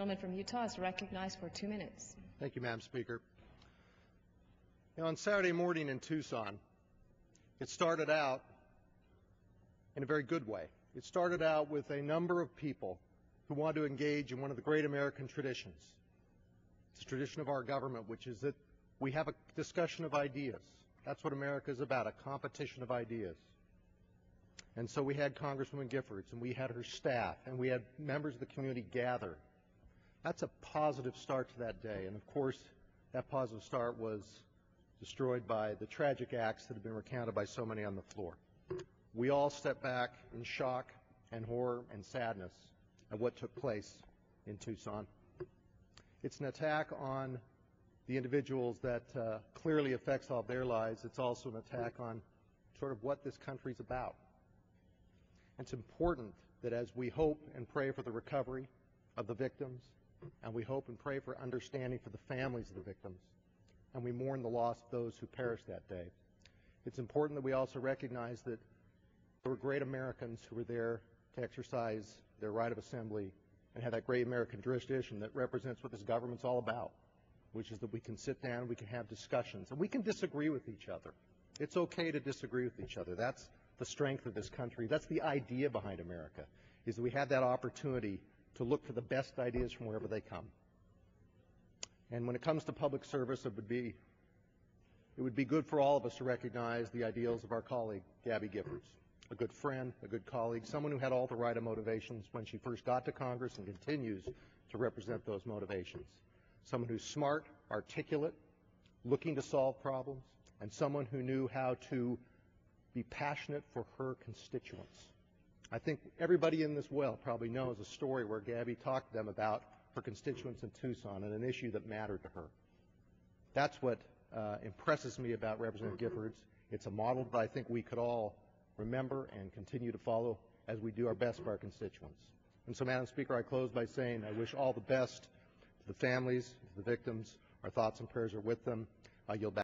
gentleman from Utah is recognized for 2 minutes. Thank you, Madam Speaker. On Saturday morning in Tucson, it started out in a very good way. It started out with a number of people who want to engage in one of the great American traditions. It's a tradition of our government, which is that we have a discussion of ideas. That's what America is about, a competition of ideas. And so we had Congresswoman Giffords, and we had her staff, and we had members of the community gather. That's a positive start to that day. And of course, that positive start was destroyed by the tragic acts that have been recounted by so many on the floor. We all stepped back in shock and horror and sadness at what took place in Tucson. It's an attack on the individuals that clearly affects all of their lives. It's also an attack on sort of what this country's about. It's important that as we hope and pray for the recovery of the victims, and we hope and pray for understanding for the families of the victims, and we mourn the loss of those who perished that day, it's important that we also recognize that there were great Americans who were there to exercise their right of assembly and have that great American tradition that represents what this government's all about, which is that we can sit down, we can have discussions, and we can disagree with each other. It's okay to disagree with each other. That's the strength of this country. That's the idea behind America, is that we have that opportunity to look for the best ideas from wherever they come. And when it comes to public service, it would be good for all of us to recognize the ideals of our colleague, Gabby Giffords, a good friend, a good colleague, someone who had all the right motivations when she first got to Congress and continues to represent those motivations. Someone who's smart, articulate, looking to solve problems, and someone who knew how to be passionate for her constituents. I think everybody in this well probably knows a story where Gabby talked to them about her constituents in Tucson and an issue that mattered to her. That's what impresses me about Representative Giffords. It's a model that I think we could all remember and continue to follow as we do our best for our constituents. And so, Madam Speaker, I close by saying I wish all the best to the families, to the victims. Our thoughts and prayers are with them. I yield back.